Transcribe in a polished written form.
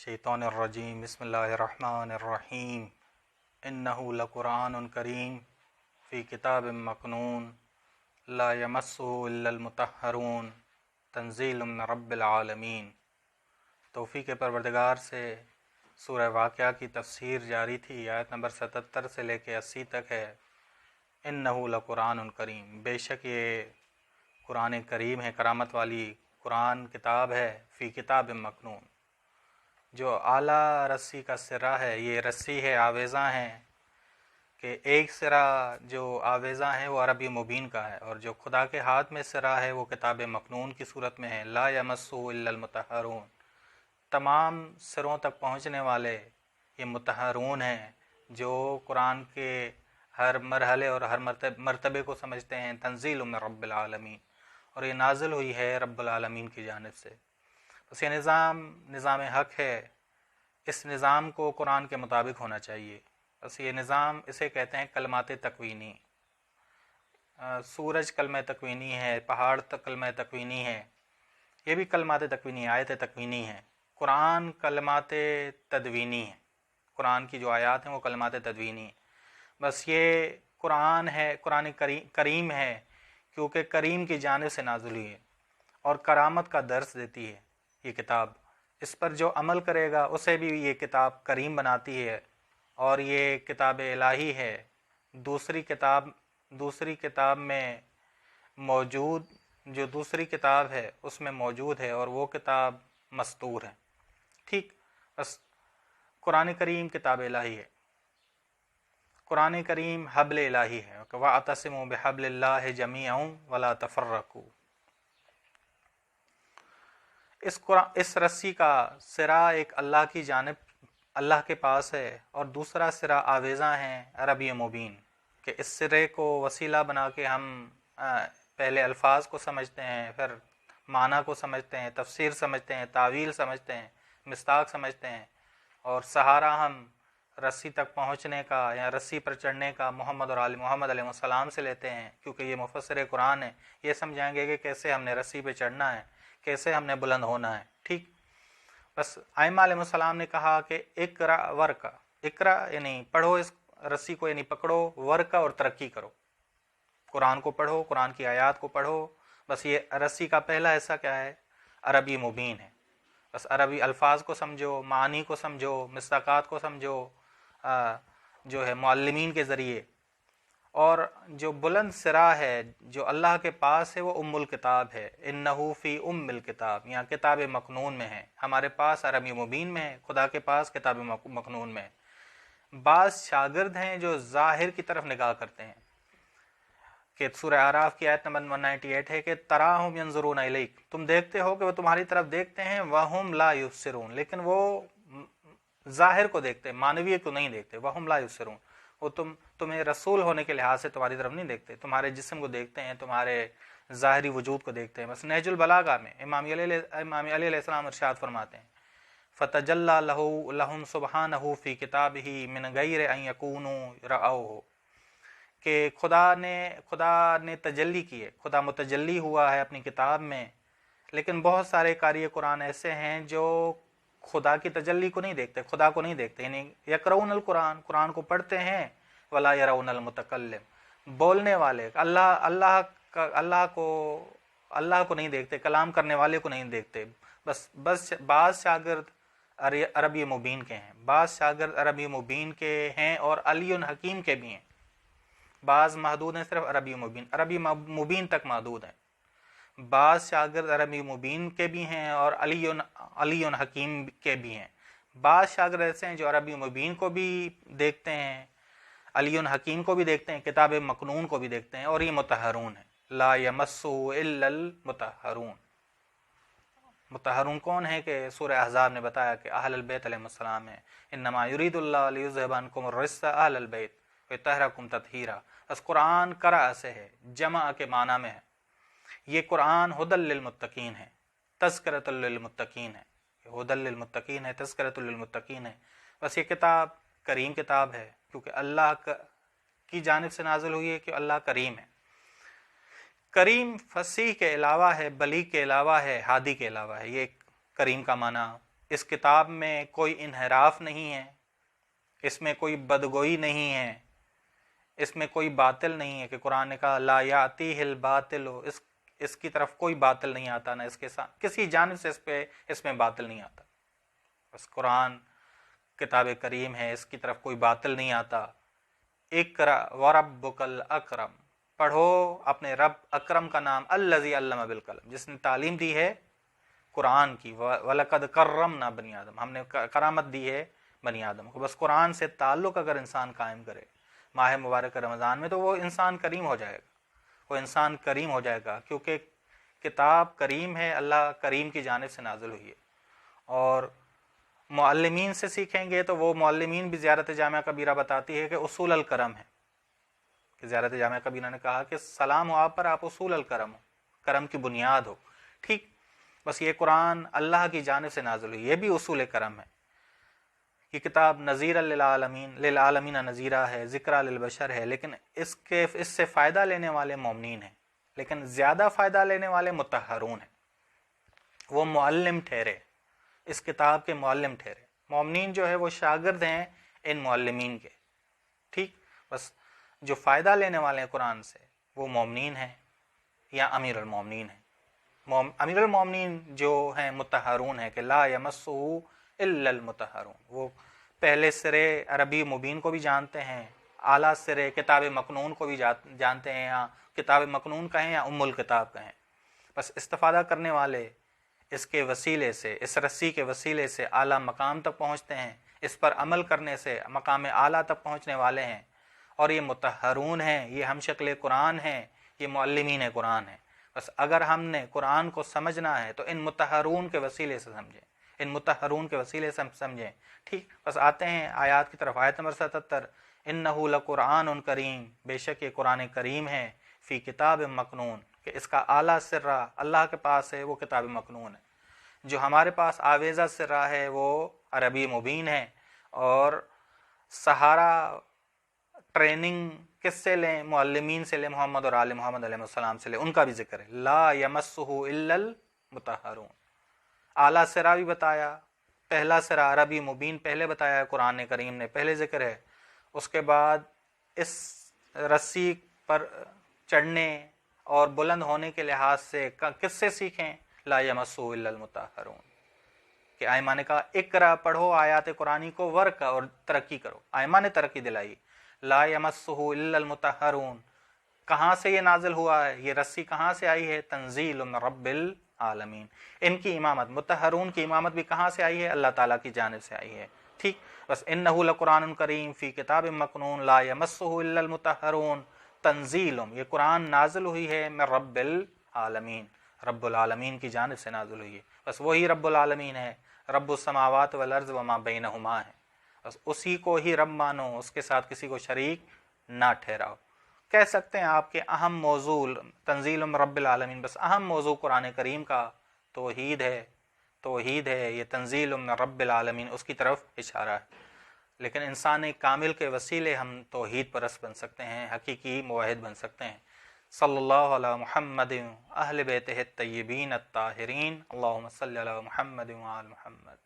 الشیطان الرجیم بسم اللہ الرحمن الرحیم انہ لقرآن کریم فی کتاب مکنون لا یمسہ الا المطہرون تنزیل من رب العالمین۔ توفیق پروردگار سے سورہ واقعہ کی تفسیر جاری تھی۔ آیت نمبر 77 سے لے کے 80 تک ہے۔ انہ لقرآن کریم، بے شک یہ قرآن کریم ہے، کرامت والی قرآن کتاب ہے، فی کتاب مکنون، جو اعلیٰ رسی کا سرا ہے۔ یہ رسی ہے، آویزاں ہیں کہ ایک سرا جو آویزاں ہے وہ عربی مبین کا ہے، اور جو خدا کے ہاتھ میں سرا ہے وہ کتاب مکنون کی صورت میں ہے۔ لا یمسہ الا المطہرون، تمام سروں تک پہنچنے والے یہ مطہرون ہیں جو قرآن کے ہر مرحلے اور ہر مرتبے کو سمجھتے ہیں۔ تنزیل من رب العالمین، اور یہ نازل ہوئی ہے رب العالمین کی جانب سے۔ بس یہ نظام حق ہے، اس نظام کو قرآن کے مطابق ہونا چاہیے۔ بس یہ نظام اسے کہتے ہیں کلمات تکوینی۔ سورج کلمہ تکوینی ہے، پہاڑ کلمہ تکوینی ہے، یہ بھی کلمات تکوینی، آیت تکوینی ہیں۔ قرآن کلمات تدوینی ہیں، قرآن کی جو آیات ہیں وہ کلمات تدوینی ہیں۔ بس یہ قرآن ہے، قرآن کریم ہے کیونکہ کریم کی جانب سے نازل ہوئی ہے اور کرامت کا درس دیتی ہے یہ کتاب۔ اس پر جو عمل کرے گا اسے بھی یہ کتاب کریم بناتی ہے، اور یہ کتاب الہی ہے۔ دوسری کتاب میں موجود، جو دوسری کتاب ہے اس میں موجود ہے، اور وہ کتاب مستور ہے۔ ٹھیک، بس قرآن کریم کتاب الہی ہے، قرآن کریم حبل الہی ہے۔ وَاعْتَصِمُوا بِحَبْلِ اللَّهِ جَمِيعًا وَلَا تَفَرَّقُوا۔ اس رسی کا سرا ایک اللہ کی جانب، اللہ کے پاس ہے، اور دوسرا سرا آویزاں ہیں عربی مبین، کہ اس سرے کو وسیلہ بنا کے ہم پہلے الفاظ کو سمجھتے ہیں، پھر معنی کو سمجھتے ہیں، تفسیر سمجھتے ہیں، تعویل سمجھتے ہیں، مصداق سمجھتے ہیں، اور سہارا ہم رسی تک پہنچنے کا یا رسی پر چڑھنے کا محمد اور آل محمد علیہ السلام سے لیتے ہیں، کیونکہ یہ مفسر قرآن ہے۔ یہ سمجھائیں گے کہ کیسے ہم نے رسی پہ چڑھنا ہے، کیسے ہم نے بلند ہونا ہے۔ ٹھیک، بس ائمہ علیہ السلام نے کہا کہ اقرا ورقا، اقرا یعنی پڑھو اس رسی کو، یعنی پکڑو، ورقا اور ترقی کرو، قرآن کو پڑھو، قرآن کی آیات کو پڑھو۔ بس یہ رسی کا پہلا حصہ کیا ہے؟ عربی مبین ہے۔ بس عربی الفاظ کو سمجھو، معانی کو سمجھو، مصداقات کو سمجھو، جو ہے معلمین کے ذریعے۔ اور جو بلند سرا ہے جو اللہ کے پاس ہے وہ ام الکتاب ہے۔ انہ فی ام الکتاب، یہاں کتاب مکنون میں ہے، ہمارے پاس عربی مبین میں ہے، خدا کے پاس کتاب مکنون میں ہے۔ بعض شاگرد ہیں جو ظاہر کی طرف نگاہ کرتے ہیں، کہ سورہ اعراف کی آیت نمبر 198 ہے کہ تراہم ینظرون الیک، تم دیکھتے ہو کہ وہ تمہاری طرف دیکھتے ہیں، وہم لا یبصرون، لیکن وہ ظاہر کو دیکھتے ہیں، معنوی کو نہیں دیکھتے۔ وہم لا یبصرون، وہ تمہیں رسول ہونے کے لحاظ سے تمہاری طرف نہیں دیکھتے، تمہارے جسم کو دیکھتے ہیں، تمہارے ظاہری وجود کو دیکھتے ہیں۔ بس نہج البلاغہ میں امام علی علیہ السلام ارشاد فرماتے ہیں فَتَجَلَّى لَهُمْ سُبْحَانَهُ فِي كِتَابِهِ مِنْ غَيْرِ أَنْ يَكُونُوا رَأَوْهُ، کہ خدا نے تجلی کی ہے، خدا متجلی ہوا ہے اپنی کتاب میں، لیکن بہت سارے قاری قرآن ایسے ہیں جو خدا کی تجلی کو نہیں دیکھتے، خدا کو نہیں دیکھتے، یعنی یقرؤون القرآن، قرآن کو پڑھتے ہیں، ولا یرون المتکلم، بولنے والے اللہ کو نہیں دیکھتے، کلام کرنے والے کو نہیں دیکھتے۔ بس بعض شاگرد عربی مبین کے ہیں، بعض شاگرد عربی مبین کے ہیں اور علی حکیم کے بھی ہیں۔ بعض محدود ہیں صرف عربی مبین تک محدود ہیں۔ بعض شاگرد عربی مبین کے بھی ہیں اور علی حکیم کے بھی ہیں۔ بعض شاگرد ایسے ہیں جو عربی مبین کو بھی دیکھتے ہیں، علی حکیم کو بھی دیکھتے ہیں، کتاب مکنون کو بھی دیکھتے ہیں، اور یہ مطہرون ہیں۔ لا یمسہ الا المطہرون۔ مطہرون کون ہیں؟ کہ سورہ احزاب نے بتایا کہ اہل البیت علیہ السلام ہیں۔ انما یرید اللہ لیذھب عنکم الرجس اہل البیت ویطہرکم تطہیرا۔ اس قرآن کرا سے ہے، جمع کے معنی میں ہے۔ یہ قرآن ہدی للمتقین ہے، تذکرۃ للمتقین ہے، ہدی للمتقین ہے، تذکرۃ للمتقین ہے۔ بس یہ کتاب کریم کتاب ہے، کیونکہ اللہ کی جانب سے نازل ہوئی ہے، کہ اللہ کریم ہے۔ کریم فصیح کے علاوہ ہے، بلیغ کے علاوہ ہے، ہادی کے علاوہ ہے۔ یہ کریم کا معنی اس کتاب میں کوئی انحراف نہیں ہے، اس میں کوئی بدگوئی نہیں ہے، اس میں کوئی باطل نہیں ہے کہ قرآن نے کہا لا یاتیہ الباطل، اس کی طرف کوئی باطل نہیں آتا، نہ اس کے ساتھ کسی جانب سے اس میں باطل نہیں آتا۔ بس قرآن کتاب کریم ہے، اس کی طرف کوئی باطل نہیں آتا۔ اقرأ وربک الاکرم، پڑھو اپنے رب اکرم کا نام، الذی علم بالقلم، جس نے تعلیم دی ہے قرآن کی، وَلَقَدْ كَرَّمْنَا بنی آدم، ہم نے کرامت دی ہے بنی آدم کو۔ بس قرآن سے تعلق اگر انسان قائم کرے ماہ مبارک رمضان میں، تو وہ انسان کریم ہو جائے گا، وہ انسان کریم ہو جائے گا، کیونکہ کتاب کریم ہے، اللہ کریم کی جانب سے نازل ہوئی ہے۔ اور معلمین سے سیکھیں گے تو وہ معلمین بھی زیارت جامعہ کبیرہ بتاتی ہے کہ اصول الکرم ہے، کہ زیارت جامعہ کبیرہ نے کہا کہ سلام ہو آپ پر، آپ اصول الکرم ہو، کرم کی بنیاد ہو۔ ٹھیک، بس یہ قرآن اللہ کی جانب سے نازل ہوئی، یہ بھی اصول کرم ہے۔ یہ کتاب نذیر للعالمین نذیرہ ہے، ذکرہ للبشر ہے، لیکن اس سے فائدہ لینے والے مومنین ہیں، لیکن زیادہ فائدہ لینے والے مطہرون ہیں، وہ معلم ٹھہرے، اس کتاب کے معلم ٹھہرے۔ مومنین جو ہے وہ شاگرد ہیں ان معلمین کے۔ ٹھیک، بس جو فائدہ لینے والے ہیں قرآن سے وہ مومنین ہیں یا امیر المومنین ہیں۔ امیر المومنین جو ہیں مطہرون ہیں، کہ لا یمسہ الا المطہرون، وہ پہلے سرے عربی مبین کو بھی جانتے ہیں، اعلیٰ سرے کتاب مکنون کو بھی جانتے ہیں، یا کتاب مکنون کہیں یا ام الکتاب کہیں۔ بس استفادہ کرنے والے اس کے وسیلے سے، اس رسی کے وسیلے سے اعلیٰ مقام تک پہنچتے ہیں، اس پر عمل کرنے سے مقام اعلیٰ تک پہنچنے والے ہیں، اور یہ مطہرون ہیں، یہ ہم شکل قرآن ہیں، یہ معلمین قرآن ہیں۔ بس اگر ہم نے قرآن کو سمجھنا ہے تو ان مطہرون کے وسیلے سے سمجھیں، ان مطہرون کے وسیلے سے سمجھیں۔ ٹھیک، بس آتے ہیں آیات کی طرف، آیت نمبر 77، انہ لقرآن کریم، بے شک یہ قرآن کریم ہے، فی کتاب مکنون، کہ اس کا اعلیٰ سرہ اللہ کے پاس ہے، وہ کتاب مکنون ہے۔ جو ہمارے پاس آویزہ سرہ ہے وہ عربی مبین ہے۔ اور سہارا ٹریننگ کس سے لیں؟ معلمین سے لیں، محمد اور آل محمد علیہ السلام سے لیں، ان کا بھی ذکر ہے، لا یمسہ الا المطہرون۔ اعلیٰ سرا بھی بتایا، پہلا سرا عربی مبین پہلے بتایا ہے، قرآن کریم نے پہلے ذکر ہے۔ اس کے بعد اس رسی پر چڑھنے اور بلند ہونے کے لحاظ سے کس سے سیکھیں؟ لا یمسہ الا المطہرون، کہ آئمہ نے کہا اقرا، پڑھو آیات قرآنی کو، ورقہ، اور ترقی کرو، آئمہ نے ترقی دلائی۔ لا یمسہ الا المطہرون، کہاں سے یہ نازل ہوا ہے؟ یہ رسی کہاں سے آئی ہے؟ تنزیل من رب العالمین۔ ان کی امامت، مطہرون کی امامت بھی کہاں سے آئی ہے؟ اللہ تعالیٰ کی جانب سے آئی ہے۔ ٹھیک، بس انہ لقرآن کریم فی کتاب مکنون لا یمسہ الا المطہرون تنزیل، یہ قرآن نازل ہوئی ہے من رب العالمین، رب العالمین کی جانب سے نازل ہوئی ہے۔ بس وہی رب العالمین ہے، رب السماوات والارض وما بینہما ہے، بس اسی کو ہی رب مانو، اس کے ساتھ کسی کو شریک نہ ٹھہراؤ۔ کہہ سکتے ہیں آپ کے اہم موضوع تنزیل من رب العالمین، بس اہم موضوع قرآن کریم کا توحید ہے، توحید ہے، یہ تنزیل من رب العالمین اس کی طرف اشارہ ہے۔ لیکن انسان کامل کے وسیلے ہم توحید پرست بن سکتے ہیں، حقیقی موحد بن سکتے ہیں۔ صلی اللہ علی محمد اہل بیتہ الطیبین الطاہرین، اللہم صلی علی محمد وعلی محمد۔